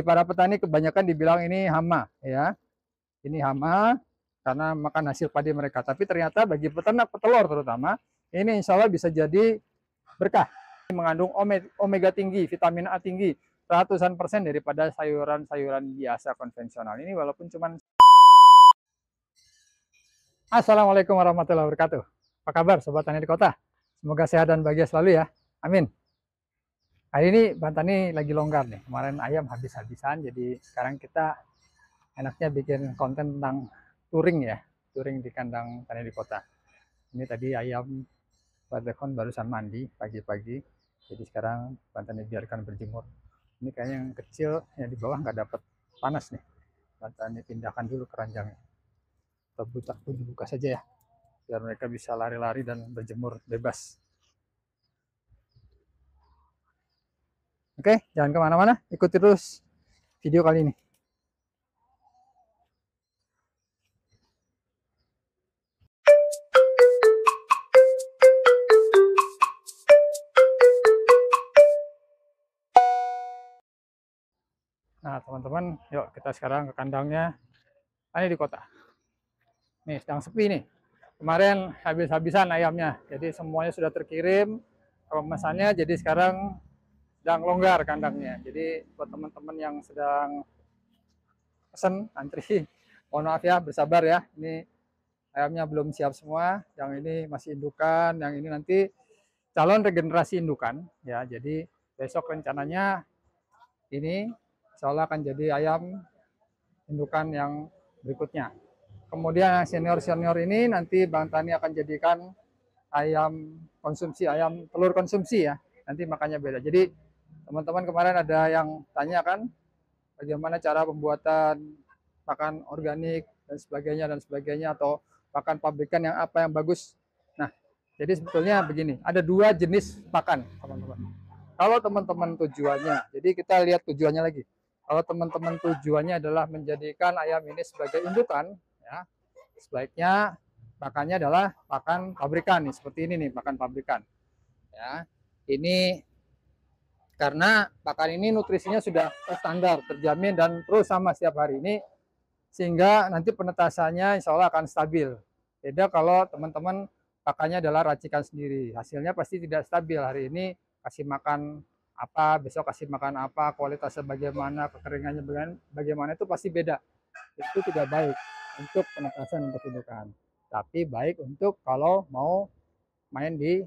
Para petani kebanyakan dibilang ini hama ya. Ini hama karena makan hasil padi mereka. Tapi ternyata bagi peternak petelur terutama, ini insya Allah bisa jadi berkah. Mengandung omega tinggi, vitamin A tinggi, ratusan persen daripada sayuran-sayuran biasa konvensional. Ini walaupun cuman. Assalamualaikum warahmatullahi wabarakatuh. Apa kabar Sobat Tani di Kota? Semoga sehat dan bahagia selalu ya. Amin. Hari ini Bang Tani lagi longgar nih. Kemarin ayam habis-habisan, jadi sekarang kita enaknya bikin konten tentang touring ya. Touring di kandang Tani di Kota. Ini tadi ayam Badekon barusan mandi pagi-pagi. Jadi sekarang Bang Tani biarkan berjemur. Ini kayaknya yang kecil yang di bawah nggak dapat panas nih. Bang Tani pindahkan dulu keranjangnya. Atau dibuka saja ya. Biar mereka bisa lari-lari dan berjemur bebas. Oke, jangan kemana-mana, ikuti terus video kali ini. Nah, teman-teman, yuk kita sekarang ke kandangnya Tani di Kota. Nih, sedang sepi nih. Kemarin habis-habisan ayamnya, jadi semuanya sudah terkirim pemesannya, jadi sekarang sedang longgar kandangnya. Jadi buat teman-teman yang sedang pesen antri, mohon maaf ya, bersabar ya. Ini ayamnya belum siap semua, yang ini masih indukan, yang ini nanti calon regenerasi indukan ya. Jadi besok rencananya ini insya Allah akan jadi ayam indukan yang berikutnya. Kemudian senior-senior ini nanti Bang Tani akan jadikan ayam konsumsi, ayam telur konsumsi ya. Nanti makanya beda. Jadi teman-teman kemarin ada yang tanya kan bagaimana cara pembuatan pakan organik dan sebagainya atau pakan pabrikan yang apa yang bagus. Nah, jadi sebetulnya begini, ada dua jenis pakan teman-teman. Kalau teman-teman tujuannya, jadi kita lihat tujuannya lagi. Kalau teman-teman tujuannya adalah menjadikan ayam ini sebagai indukan, ya, sebaiknya pakannya adalah pakan pabrikan nih, seperti ini nih pakan pabrikan. Ya, ini karena pakan ini nutrisinya sudah standar, terjamin dan terus sama setiap hari ini, sehingga nanti penetasannya insya Allah akan stabil. Beda kalau teman-teman pakannya adalah racikan sendiri, hasilnya pasti tidak stabil. Hari ini kasih makan apa, besok kasih makan apa, kualitasnya bagaimana, kekeringannya bagaimana, itu pasti beda. Itu tidak baik untuk penetasan untuk indukan, tapi baik untuk kalau mau main di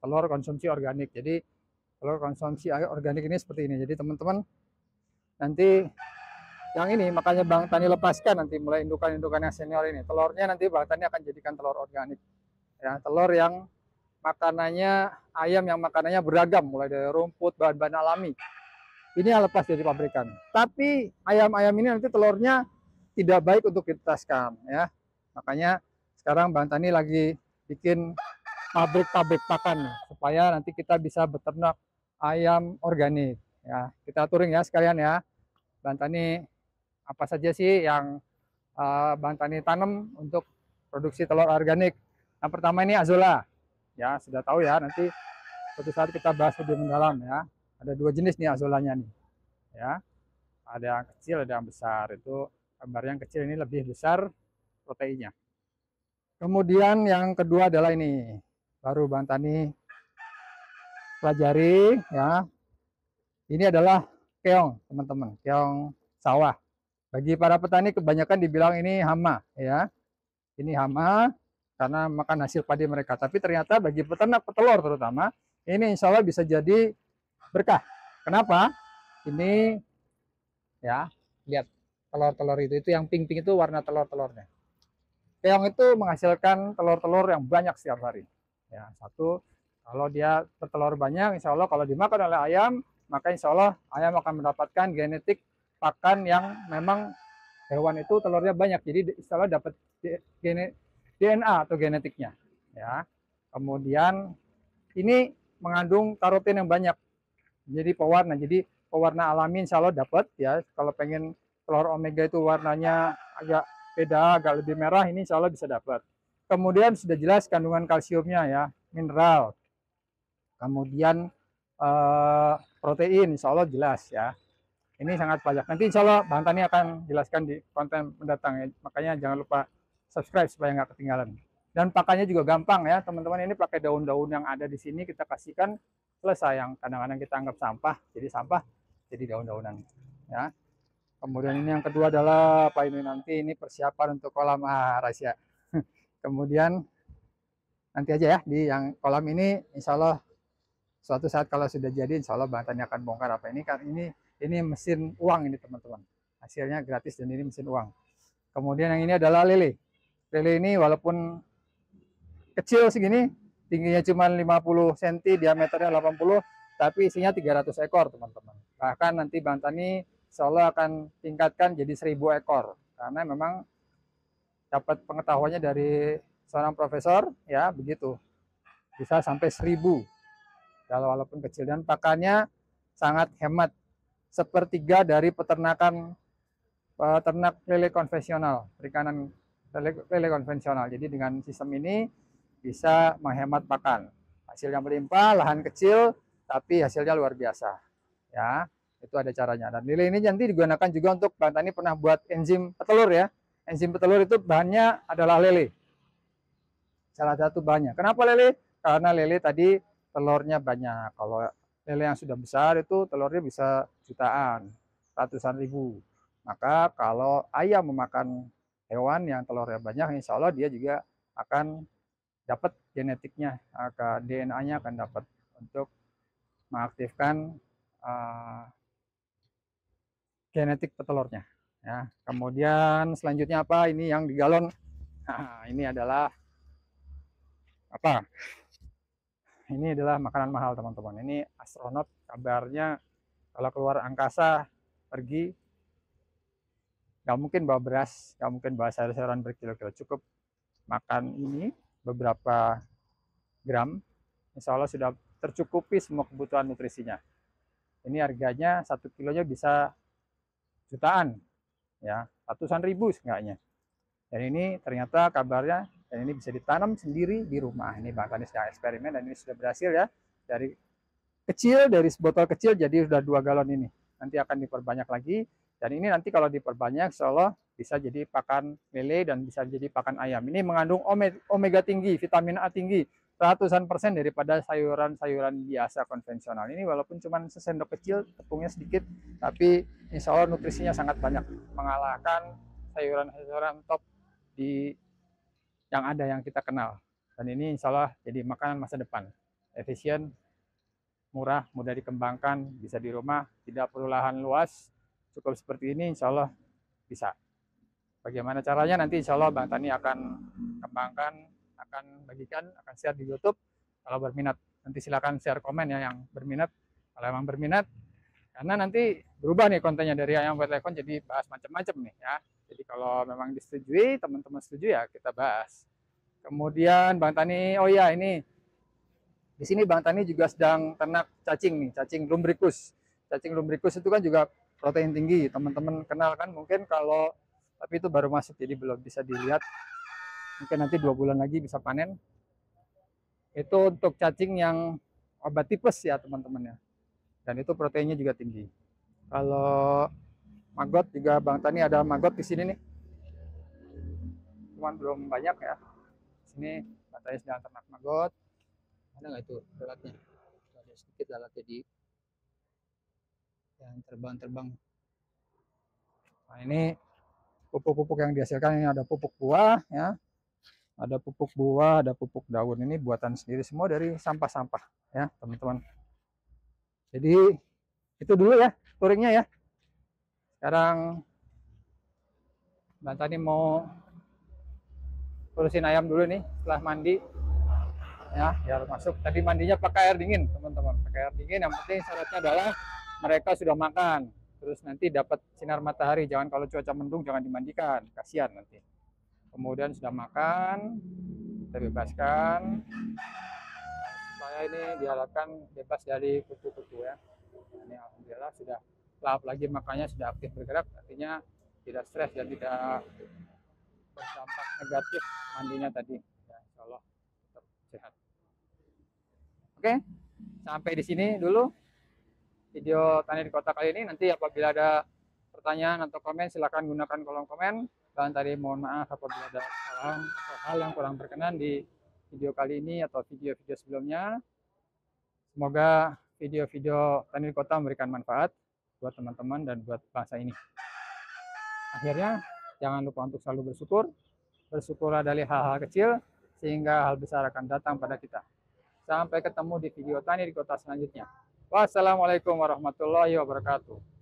telur konsumsi organik. Jadi telur konsumsi organik ini seperti ini. Jadi teman-teman nanti yang ini makanya Bang Tani lepaskan nanti mulai indukan-indukan yang senior ini. Telurnya nanti Bang Tani akan jadikan telur organik. Ya, telur yang makanannya ayam yang makanannya beragam, mulai dari rumput, bahan-bahan alami. Ini yang lepas dari pabrikan. Tapi ayam-ayam ini nanti telurnya tidak baik untuk ditetaskan ya. Makanya sekarang Bang Tani lagi bikin pabrik-pabrik pakan supaya nanti kita bisa beternak ayam organik ya. Kita touring ya sekalian ya. Bang Tani apa saja sih yang Bang Tani tanam untuk produksi telur organik. Yang pertama ini Azolla. Ya, sudah tahu ya, nanti suatu saat kita bahas lebih mendalam ya. Ada dua jenis nih Azollanya nih. Ya. Ada yang kecil, ada yang besar. Itu gambar yang kecil ini lebih besar proteinnya. Kemudian yang kedua adalah ini. Baru Bang Tani pelajari ya. Ini adalah keong, teman-teman. Keong sawah. Bagi para petani kebanyakan dibilang ini hama ya. Ini hama karena makan hasil padi mereka. Tapi ternyata bagi peternak petelur terutama, ini insya Allah bisa jadi berkah. Kenapa? Ini ya, lihat telur-telur itu yang pink-pink itu warna telur-telurnya. Keong itu menghasilkan telur-telur yang banyak setiap hari. Ya, satu, kalau dia bertelur banyak, insya Allah kalau dimakan oleh ayam, maka insya Allah ayam akan mendapatkan genetik pakan yang memang hewan itu telurnya banyak. Jadi insya Allah dapat DNA atau genetiknya. Ya. Kemudian ini mengandung karotin yang banyak. Jadi pewarna. Jadi pewarna alami insya Allah dapat ya. Kalau pengen telur omega itu warnanya agak beda, agak lebih merah, ini insya Allah bisa dapat. Kemudian sudah jelas kandungan kalsiumnya ya, mineral. Kemudian protein insya Allah jelas ya. Ini sangat banyak. Nanti insya Allah Bang Tani akan jelaskan di konten mendatang ya. Makanya jangan lupa subscribe supaya nggak ketinggalan. Dan pakannya juga gampang ya teman-teman. Ini pakai daun-daun yang ada di sini kita kasihkan, selesai. Yang kadang-kadang kita anggap sampah jadi daun-daunan ya. Kemudian ini yang kedua adalah apa ini, nanti ini persiapan untuk kolam rahasia. Kemudian nanti aja ya di yang kolam ini, insya Allah suatu saat kalau sudah jadi, insya Allah Bang Tani akan bongkar apa ini. Kan ini mesin uang ini teman-teman, hasilnya gratis dan ini mesin uang. Kemudian yang ini adalah lele. Lele ini walaupun kecil segini, tingginya cuma 50 cm, diameternya 80, tapi isinya 300 ekor teman-teman. Bahkan nanti Bang Tani insya Allah akan tingkatkan jadi 1000 ekor, karena memang dapat pengetahuannya dari seorang profesor ya, begitu bisa sampai 1000 kalau walaupun kecil. Dan pakannya sangat hemat, sepertiga dari peternakan peternak lele konvensional, perikanan lele konvensional. Jadi dengan sistem ini bisa menghemat pakan, hasilnya melimpah, lahan kecil tapi hasilnya luar biasa ya. Itu ada caranya. Dan lele ini nanti digunakan juga untuk, Bang Tani pernah buat enzim petelur ya. Enzim petelur itu bahannya adalah lele, salah satu bahannya. Kenapa lele? Karena lele tadi telurnya banyak. Kalau lele yang sudah besar itu telurnya bisa jutaan, ratusan ribu. Maka kalau ayam memakan hewan yang telurnya banyak, insya Allah dia juga akan dapat genetiknya, DNA-nya akan dapat untuk mengaktifkan genetik petelurnya ya. Kemudian selanjutnya apa? Ini yang di galon. Nah, ini adalah apa? Ini adalah makanan mahal teman-teman. Ini astronot kabarnya kalau keluar angkasa pergi nggak mungkin bawa beras, nggak mungkin bawa sayur-sayuran berkilo-kilo, cukup makan ini beberapa gram, insya Allah sudah tercukupi semua kebutuhan nutrisinya. Ini harganya 1 kilonya bisa jutaan ya, ratusan ribu seenggaknya. Dan ini ternyata kabarnya, dan ini bisa ditanam sendiri di rumah. Ini Bang Tani sedang eksperimen dan ini sudah berhasil ya. Dari kecil, dari botol kecil jadi sudah 2 galon ini. Nanti akan diperbanyak lagi. Dan ini nanti kalau diperbanyak, insya Allah bisa jadi pakan lele dan bisa jadi pakan ayam. Ini mengandung omega tinggi, vitamin A tinggi, ratusan persen daripada sayuran-sayuran biasa konvensional. Ini walaupun cuma sesendok kecil, tepungnya sedikit, tapi insya Allah nutrisinya sangat banyak, mengalahkan sayuran-sayuran top yang ada yang kita kenal. Dan ini insya Allah jadi makanan masa depan, efisien, murah, mudah dikembangkan, bisa di rumah, tidak perlu lahan luas, cukup seperti ini insya Allah bisa. Bagaimana caranya nanti insya Allah Bang Tani akan kembangkan, akan bagikan, akan share di YouTube. Kalau berminat nanti silakan share komen ya yang berminat. Kalau emang berminat, karena nanti berubah nih kontennya dari Ayam Buat Lekon jadi bahas macam-macam nih ya. Jadi kalau memang disetujui, teman-teman setuju ya kita bahas. Kemudian Bang Tani, oh ya ini di sini Bang Tani juga sedang ternak cacing nih, cacing lumbricus. Cacing lumbricus itu kan juga protein tinggi, teman-teman kenal kan mungkin, kalau tapi itu baru masuk jadi belum bisa dilihat. Mungkin nanti 2 bulan lagi bisa panen. Itu untuk cacing yang obat tipes ya teman-teman ya. Dan itu proteinnya juga tinggi. Kalau maggot juga Bang Tani ada maggot di sini nih. Cuman belum banyak ya. Sini Bang Tani sedang ternak maggot. Ada nggak itu lalatnya? Ada sedikit lalatnya di yang terbang-terbang. Nah ini pupuk-pupuk yang dihasilkan, ini ada pupuk buah ya. Ada pupuk buah, ada pupuk daun. Ini buatan sendiri semua dari sampah-sampah ya teman-teman. Jadi itu dulu ya touringnya ya. Sekarang Bang Tani mau urusin ayam dulu nih setelah mandi ya, biar masuk. Tadi mandinya pakai air dingin teman-teman, pakai air dingin. Yang penting syaratnya adalah mereka sudah makan, terus nanti dapat sinar matahari. Jangan kalau cuaca mendung jangan dimandikan, kasihan nanti. Kemudian sudah makan, kita bebaskan supaya ini diharapkan bebas dari kutu-kutu ya. Nah, ini alhamdulillah sudah lahap lagi, makanya sudah aktif bergerak, artinya tidak stres dan tidak berdampak negatif mandinya tadi ya. Insya Allah tetap sehat. Oke, sampai di sini dulu video Tani di Kota kali ini. Nanti apabila ada pertanyaan atau komen, silakan gunakan kolom komen. Dan tadi mohon maaf apabila ada kesalahan atau hal yang kurang berkenan di video kali ini atau video-video sebelumnya. Semoga video-video Tani di Kota memberikan manfaat buat teman-teman dan buat bangsa ini. Akhirnya, jangan lupa untuk selalu bersyukur. Bersyukurlah dari hal-hal kecil, sehingga hal besar akan datang pada kita. Sampai ketemu di video Tani di Kota selanjutnya. Wassalamualaikum warahmatullahi wabarakatuh.